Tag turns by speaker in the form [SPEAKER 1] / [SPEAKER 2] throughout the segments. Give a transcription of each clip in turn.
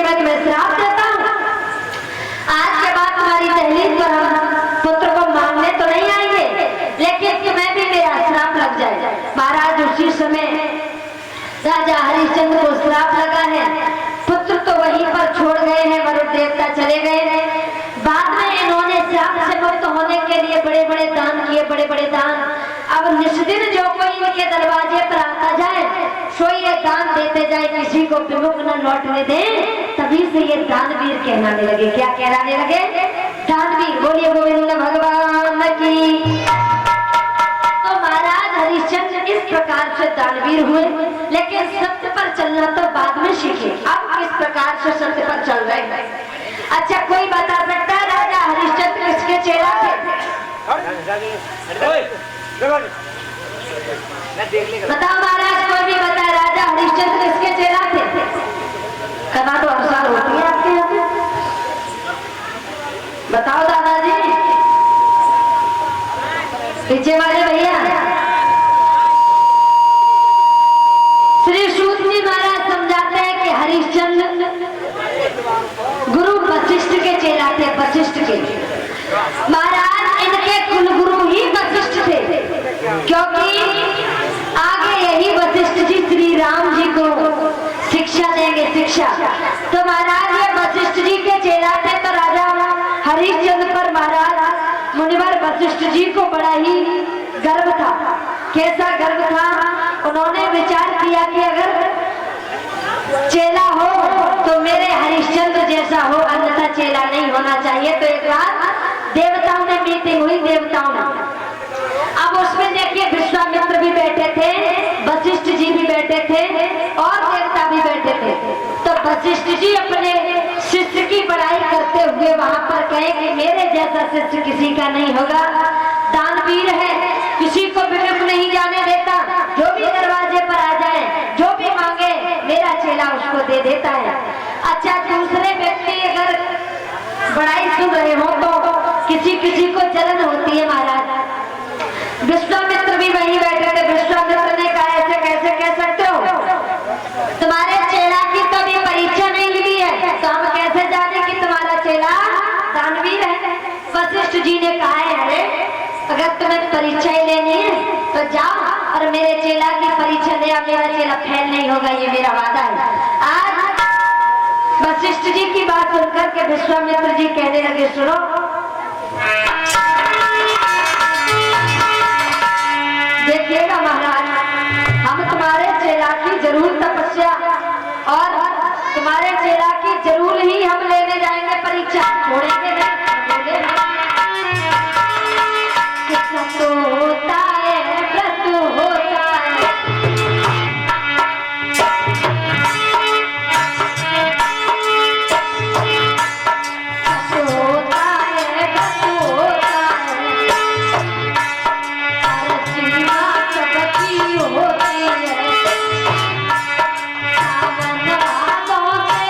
[SPEAKER 1] में तुम्हें श्राप देता हूँ। आज के बाद तुम्हारी दहलीज पर हम पुत्र को मांगने तो नहीं आएंगे, लेकिन तुम्हें भी मेरा श्राप लग जाए। महाराज उसी समय राजा हरिश्चंद्र को श्राप लगा है। पुत्र तो वहीं पर छोड़ गए हैं, वरुण देवता चले गए हैं। बाद में इन्होंने श्राप से मुक्त होने के लिए बड़े बड़े दान किए, बड़े बड़े दान। अब निष्दिन जो कोई इनके दरवाजे पर आता जाए सो ये दान देते जाए, किसी को विमुख न लौटने दे। तभी से ये दानवीर कहलाने लगे। क्या कहलाने लगे? दानवीर। बोलिए गोविंद भगवान की। तो महाराज हरिश्चंद्र इस प्रकार से दानवीर हुए, लेकिन सत्य पर चलना तो बाद में सीखे। अब किस प्रकार से सत्य पर चल रहे हैं? अच्छा, कोई बता सकता है राजा हरिश्चंद्र किसके चेला थे? बताओ महाराज, कोई भी बताए राजा हरिश्चंद्र किसके चेला थे? कथा तो हर साल होती है आपके यहाँ पे। बताओ दादाजी, पीछे वाले भैया। श्री सूत जी महाराज समझाते हैं कि हरिश्चंद्र गुरु वशिष्ठ के चेला थे, वशिष्ठ के। महाराज इनके कुलगुरु ही वशिष्ठ थे, क्योंकि आगे यही वशिष्ठ जी श्री राम जी को शिक्षा देंगे, शिक्षा। तो महाराज ये वशिष्ठ जी के चेला थे। तो राजा हरिश्चंद्र पर महाराज मुनिवर वशिष्ठ जी को बड़ा ही गर्व था। कैसा गर्व था? उन्होंने विचार किया कि अगर चेला हो तो मेरे हरिश्चंद्र जैसा हो, अन्यथा चेला नहीं होना चाहिए। तो एक बार देवताओं ने मीटिंग हुई, देवताओं में। अब उसमें देखिए विश्वामित्र भी बैठे थे, वशिष्ठ जी भी बैठे थे और देवता भी बैठे थे। तो वशिष्ठ जी अपने शिष्य की बड़ाई करते हुए वहां पर कहे कि मेरे जैसा शिष्य किसी का नहीं होगा, दानवीर है, किसी को विमुख नहीं जाने देता, जो भी दरवाजे पर आ जाए, जो भी मांगे मेरा चेला उसको दे देता है। अच्छा, दूसरे व्यक्ति अगर बड़ाई सुन रहे हो तो किसी किसी को जलन होती है महाराज। विश्वामित्र भी वहीं बैठे थे। विश्वामित्र ने कहा ऐसे कैसे कह सकते हो? तुम्हारे चेला की तो अभी परीक्षा नहीं ली है, तो हम कैसे जाने कि तुम्हारा चेला दानवीर है? वशिष्ठ जी ने कहा है अरे अगर तुम्हें परीक्षा ही लेनी है तो जाओ और मेरे चेला की परीक्षा दे, मेरा चेला फेल नहीं होगा, ये मेरा वादा है। आज वशिष्ठ जी की बात सुनकर के विश्वामित्र जी कहने लगे सुनो, देखिएगा महाराज, हम तुम्हारे चेला की जरूर तपस्या और तुम्हारे चेला की जरूर ही हम लेने जाएंगे परीक्षा, छोड़ेंगे नहीं। कितना तो होता है व्रत होता है, तो होता है व्रत होता है, हर सीमा सबकी होती है, सावन भादों से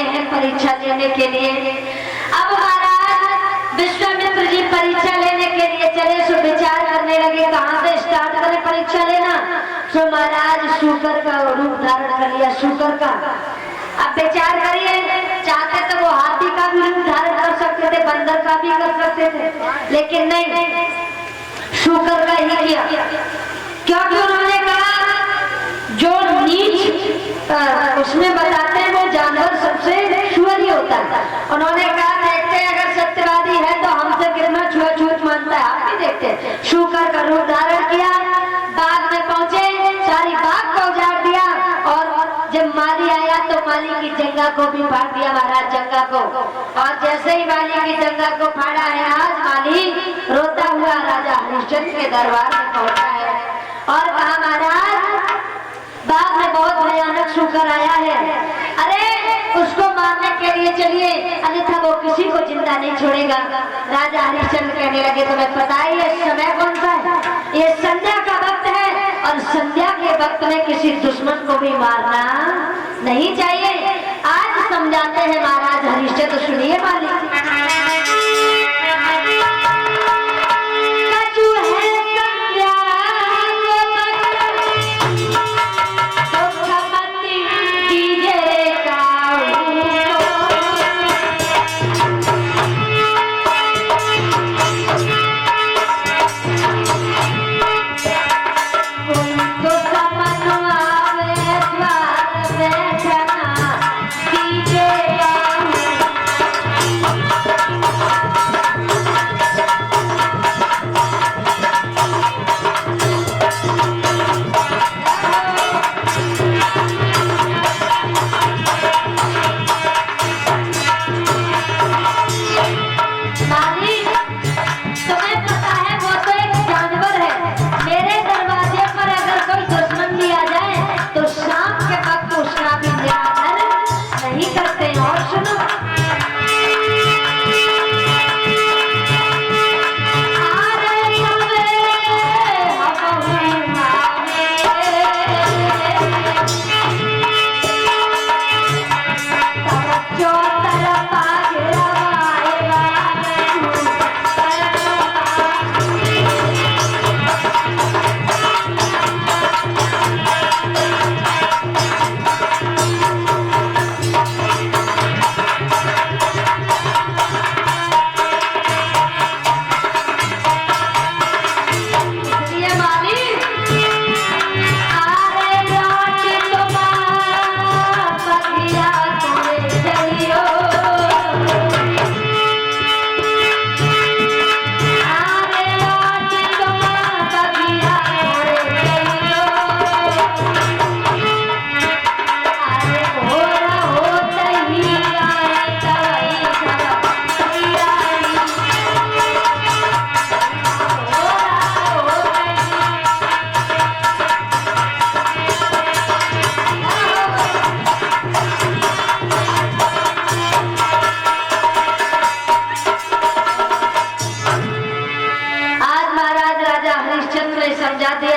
[SPEAKER 1] हैं परीक्षा लेने के लिए। अब महाराज विश्वामित्र जी परीक्षा लेने के लिए चले, सो विचार करने लगे कहाँ से स्टार्ट करें परीक्षा लेना। सो महाराज शूकर का रूप धारण कर लिया, शूकर का। अब विचार करिए, चाहते तो वो हाथी का भी रूप धारण कर सकते थे, बंदर का भी कर सकते थे, लेकिन नहीं, शूकर का ही किया। क्योंकि उन्होंने कहा जो नीच उसमें बताते हैं वो जानवर सबसे छुआ ही होता है। उन्होंने कहा देखते हैं अगर सत्यवादी है तो हमसे कितना छुआछूत मानता है, आप भी देखते हैं। शूकर का रूप धारण किया, बाग में पहुंचे, सारी बाग को उजाड़ दिया, और जब माली आया तो माली की जंगा को भी फाड़ दिया महाराज, जंगा को। और जैसे ही माली की जंगा को फाड़ा है, आज माली रोता हुआ राजा हरिश्चंद्र के दरबार में पहुंचा है और कहा महाराज बाग में बहुत भयानक शूकर आया है, अरे उसको मारने के लिए चलिए, अन्यथा वो किसी को जिंदा नहीं छोड़ेगा। राजा हरिश्चंद्र कहने लगे तुम्हें पता है ये समय कौन सा है? ये संध्या का वक्त है, और संध्या के वक्त में किसी दुश्मन को भी मारना नहीं चाहिए। आज समझाते हैं महाराज हरिश्चंद्र, सुनिए मालिक।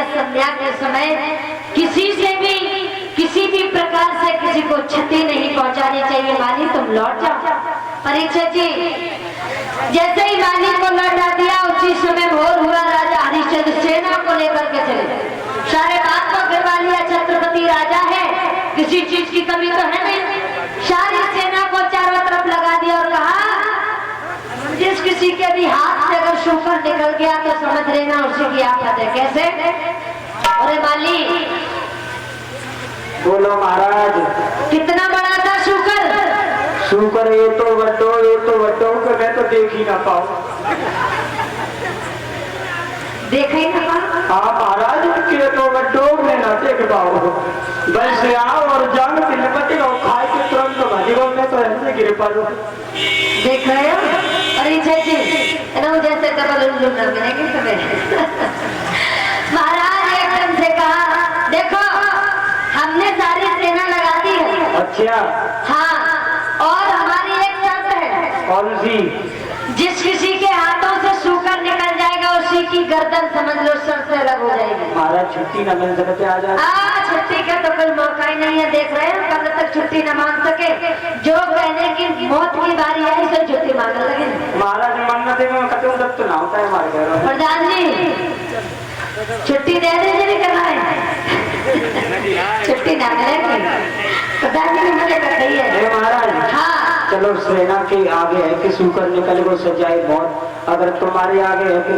[SPEAKER 1] संध्या के समय किसी से भी किसी भी प्रकार से किसी को क्षति नहीं पहुंचानी चाहिए। माली तुम लौट जाओ। परीक्षित जी जैसे ही माली को लौटा दिया, उसी समय भोर हुआ। राजा हरिश्चंद्र सेना को लेकर के चले, सारे बात को गिरवा लिया। छत्रपति राजा है, किसी चीज की कमी तो है नहीं। सारी सेना को चारों तरफ लगा दिया और कहा जिस किसी के भी हाथ से अगर शूकर निकल गया तो समझ लेना उसी की आफत है। कैसे? अरे माली
[SPEAKER 2] बोलो महाराज।
[SPEAKER 1] कितना बड़ा था शूकर?
[SPEAKER 2] शूकर ये तो वड्डो कि मैं तो देख ही ना पाऊं।
[SPEAKER 1] देख ही ना पाऊं?
[SPEAKER 2] हाँ महाराज, के तो वड्डो में ना देख पाऊं। वैसे आओ और जान की निपटी हो, खाए के तुरंत भाजी को मैं तो ऐसे गिर पड़ू।
[SPEAKER 1] देख रहे हो परीक्षित जी, ना जैसे डबल उल्लू न मिलेंगे तुम्हें। महाराज एकदम से कहा देखो हमने सारी सेना लगा दी है।
[SPEAKER 2] अच्छा
[SPEAKER 1] हाँ, और हमारी एक शर्त है।
[SPEAKER 2] कौन सी?
[SPEAKER 1] जिस किसी के हाथों से शूकर निकल जाएगा उसी की गर्दन समझ लो सर से अलग हो जाएगी।
[SPEAKER 2] महाराज छुट्टी न मिल सकते आज?
[SPEAKER 1] आज छुट्टी का तो कोई मौका ही नहीं है। देख रहे हैं कब तक छुट्टी न मांग सके, जो कहने की मौत की बारी आई सो छुट्टी मांगने लगे।
[SPEAKER 2] महाराज मन्नत में कतई दत्त ना होता है हमारे घर में।
[SPEAKER 1] प्रधान जी छुट्टी दे दीजिए, नहीं करना है छुट्टी ना मिलेगी। प्रधान जी मुझे कही है
[SPEAKER 2] महाराज।
[SPEAKER 1] हाँ
[SPEAKER 2] चलो सेना के आगे है कि सूकर निकल वो सजाए बहुत, अगर तुम्हारे आगे है कि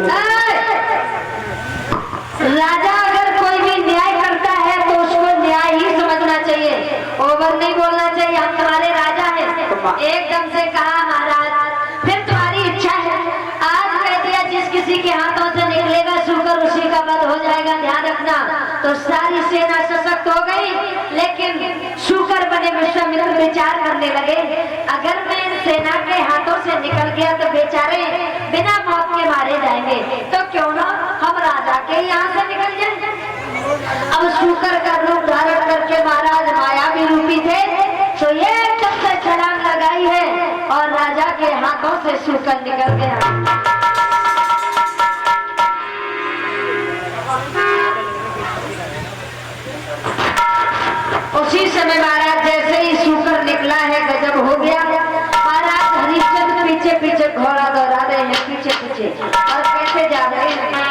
[SPEAKER 1] राजा अगर कोई भी न्याय करता है तो उसको न्याय ही समझना चाहिए, ओवर नहीं बोलना चाहिए। हम तुम्हारे राजा हैं। एकदम से कहा महाराज फिर तुम्हारी इच्छा है, आज कह दिया जिस किसी के हाथों से निकलेगा सूकर उसी का वध हो जाएगा, ध्यान रखना। तो सारी सेना सशक्त हो गई, लेकिन सूकर बने विश्वामित्र विचार करने लगे अगर मैं सेना के हाथों से निकल गया तो बेचारे बिना मौत के मारे जाएंगे, तो क्यों ना हम राजा के यहाँ से निकल जाए। अब सूकर का रूप धारण करके महाराज मायावी रूपी थे, तो ये एकदम से छलांग लगाई है और राजा के हाथों से सूकर निकल गया। उसी समय महाराज जैसे ही सूकर निकला है गजब हो गया। महाराज हरिश्चंद्र पीछे पीछे घोड़ा दौड़ा रहे हैं, पीछे पीछे, और कैसे जा रहे हैं।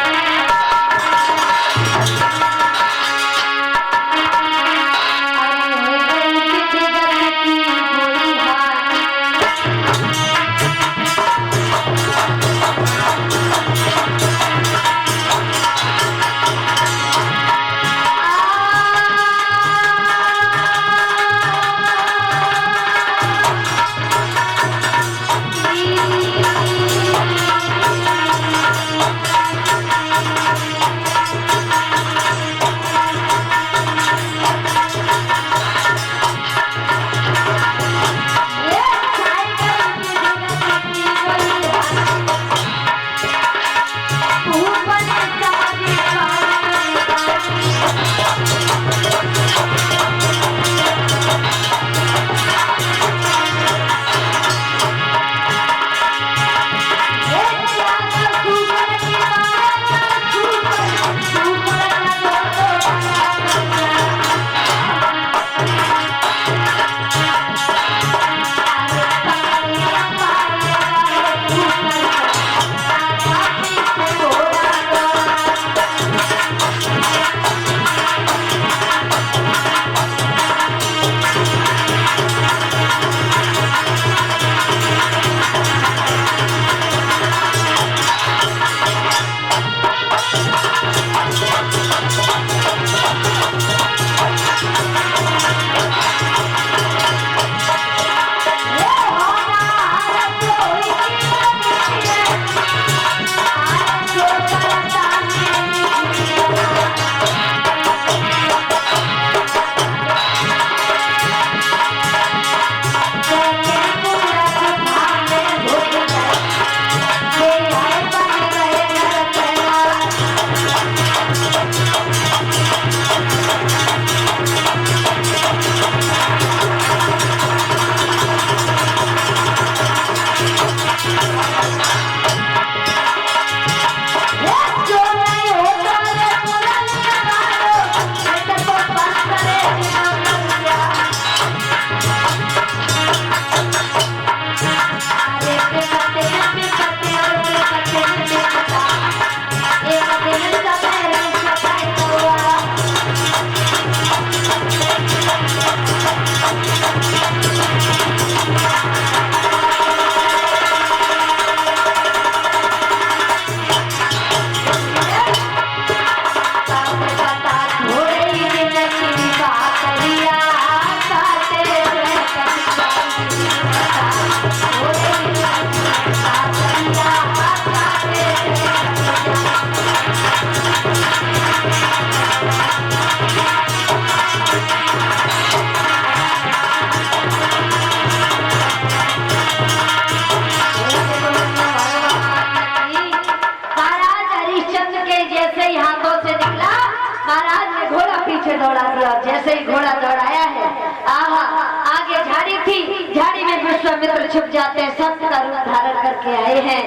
[SPEAKER 1] दौड़ा दिया। जैसे ही घोड़ा दौड़ाया है, आहा, आगे झाड़ी थी, झाड़ी में विश्वामित्र छुप जाते हैं, सब का रूप धारण करके आए हैं।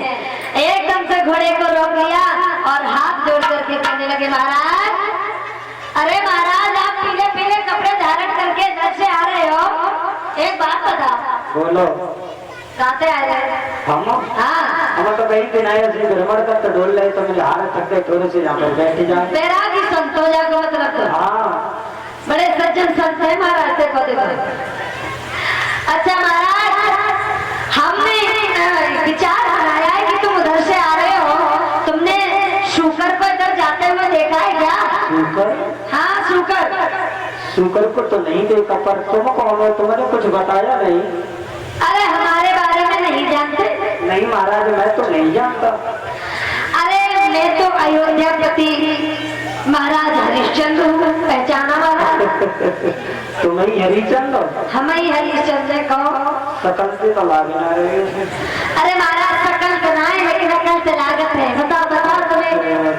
[SPEAKER 1] एकदम से घोड़े को रोक लिया और हाथ जोड़ करके कहने लगे, महाराज अरे महाराज आप पीले पीले कपड़े धारण करके इधर से आ रहे हो, एक बात बताओ।
[SPEAKER 2] बोलो।
[SPEAKER 1] कहते आ रहे
[SPEAKER 2] हम
[SPEAKER 1] हाँ
[SPEAKER 2] तो कहीं दिन आए असली गड़बड़ कर तो डोल रहे तो मेरे हाथ थक गए, थोड़े से यहाँ पर बैठ जाए।
[SPEAKER 1] तेरा की संतोजा को मतलब तो
[SPEAKER 2] हाँ
[SPEAKER 1] बड़े सज्जन संत है महाराज, देखो देखो। अच्छा महाराज हमने विचार बनाया है कि तुम उधर से आ रहे हो, तुमने शुकर को इधर जाते हुए देखा है क्या?
[SPEAKER 2] शुकर?
[SPEAKER 1] हाँ शुकर।
[SPEAKER 2] शुकर को तो नहीं देखा, पर तुम कौन हो, तुमने कुछ बताया नहीं।
[SPEAKER 1] अरे हमारे बारे में नहीं जानते?
[SPEAKER 2] नहीं महाराज मैं तो नहीं जानता।
[SPEAKER 1] अरे मैं तो अयोध्यापति महाराज हरिश्चंद्र हूँ, पहचाना महाराज?
[SPEAKER 2] तुम ही हरिचंद्र? हम
[SPEAKER 1] ही हरिश्चंद्र कहो।
[SPEAKER 2] सकल से तो लागना है।
[SPEAKER 1] अरे महाराज सकल बनाए लेकिन अकल से लागत है। बताओ बताओ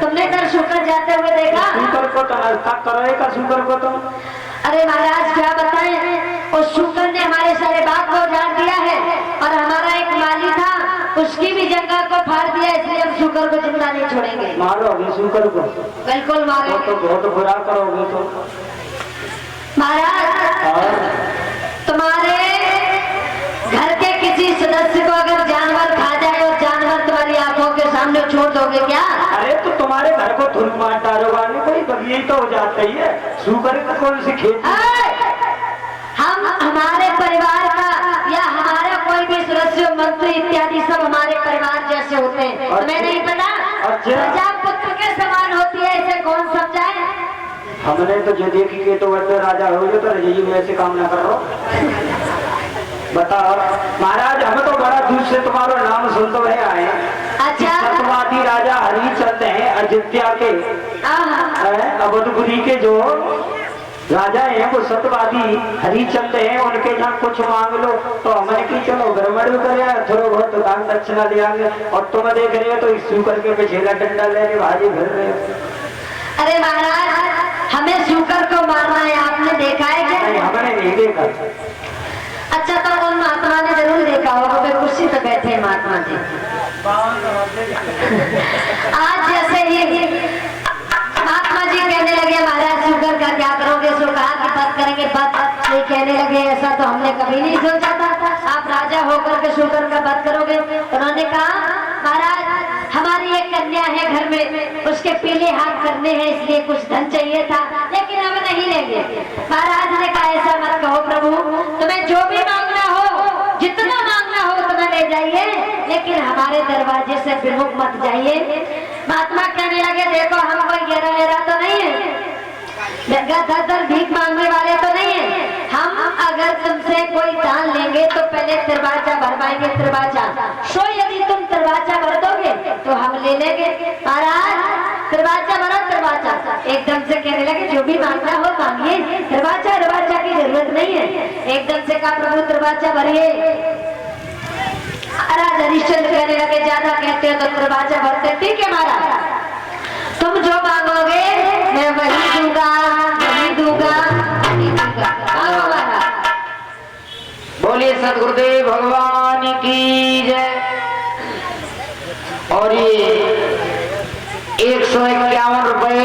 [SPEAKER 1] तुमने इधर शुकर जाते हुए देखा?
[SPEAKER 2] शुकर को तो नाश्ता करेगा शुकर को तो।
[SPEAKER 1] अरे महाराज क्या बताएं, उस शुकर ने हमारे सारे बाग को उजाड़ दिया है और हमारा एक माली था उसकी भी जगह को फाड़ दिया, इसलिए हम शुकर को जिंदा नहीं छोड़ेंगे।
[SPEAKER 2] मारोगे शुकर को?
[SPEAKER 1] बिल्कुल मारोगे।
[SPEAKER 2] तो बहुत बुरा करोगे तो।
[SPEAKER 1] महाराज तुम्हारे घर के किसी सदस्य को अगर जानवर खा जाए और जानवर तुम्हारी आंखों के सामने छोड़ दोगे क्या?
[SPEAKER 2] अरे तो तुम्हारे घर को धुल मार डालोगा नहीं कोई, तब यही तो हो जाता ही है। शुकर का कौन सी खेती?
[SPEAKER 1] हम हमारे परिवार का या हमारा कोई भी सदस्य मंत्री इत्यादि सब हमारे परिवार जैसे होते हैं। तुम्हें नहीं पता? प्रजा पुत्र के समान होती है, इसे कौन समझाए?
[SPEAKER 2] हमने तो जो देखी के तो वैसे राजा हो जो, तो रजई में ऐसे काम ना करो। बताओ महाराज हम तो बड़ा दूर से तुम्हारा नाम सुनते हुए आए।
[SPEAKER 1] अच्छा
[SPEAKER 2] सत्यवादी राजा हरिचंद हैं अयोध्या के, अवधपुरी के जो राजा हैं वो सत्यवादी हरिचंद हैं। उनके यहाँ कुछ मांग लो तो हमने की चलो गड़बड़ करे, थोड़ा बहुत दान दक्षिणा ले आएंगे। और तुम देख रहे हो तो इस शुकर के पीछे डंडा ले रहे भाजी भर रहे हो।
[SPEAKER 1] अरे महाराज हमें शुकर को मारना है, आपने देखा है क्या?
[SPEAKER 2] नहीं हमने नहीं देखा।
[SPEAKER 1] अच्छा तो उन महात्मा ने जरूर देखा होगा, वे कुर्सी पे बैठे महात्मा जी। आज जैसे ही महात्मा जी कहने लगे महाराज शुकर का क्या करोगे, सो कहा कि बात करेंगे, बात नहीं कहने लगे ऐसा तो हमने कभी नहीं सोचा था, आप राजा होकर के शुकर का बात करोगे। उन्होंने कहा महाराज हमारी एक कन्या है घर में, उसके पीले हाथ करने हैं इसलिए कुछ धन चाहिए था, लेकिन हम नहीं लेंगे। महाराज ने कहा ऐसा मत कहो प्रभु, तुम्हें जो भी मांगना हो, जितना मांगना हो तुम्हें ले जाइए, लेकिन हमारे दरवाजे से विमुख मत जाइए। महात्मा कहने लगे देखो हम कोई गेरा तो नहीं है, दर भीख मांगने वाले तो नहीं है, हम अगर तुमसे कोई दान लेंगे तो पहले दरवाजा भरवाएंगे, दरवाजा सो यदि तुम दरवाजा भर दोगे तो हम ले लेंगे। महाराज दरवाजा भरो, दरवाजा एकदम से कहने लगे जो भी मांगना हो मांगिए, दरवाजा की जरूरत नहीं है। एकदम से कहा प्रभु दरवाजा भरिए। महाराज हरिश्चंद्र कहने लगे ज्यादा कहते हो तो दरवाजा भरते, ठीक है महाराज तुम जो मांगोगे मैं वही दूंगा, वही दूंगा, वही दूंगा।
[SPEAKER 2] बोलिए सदगुरुदेव भगवान की जय। और ये 151 रुपए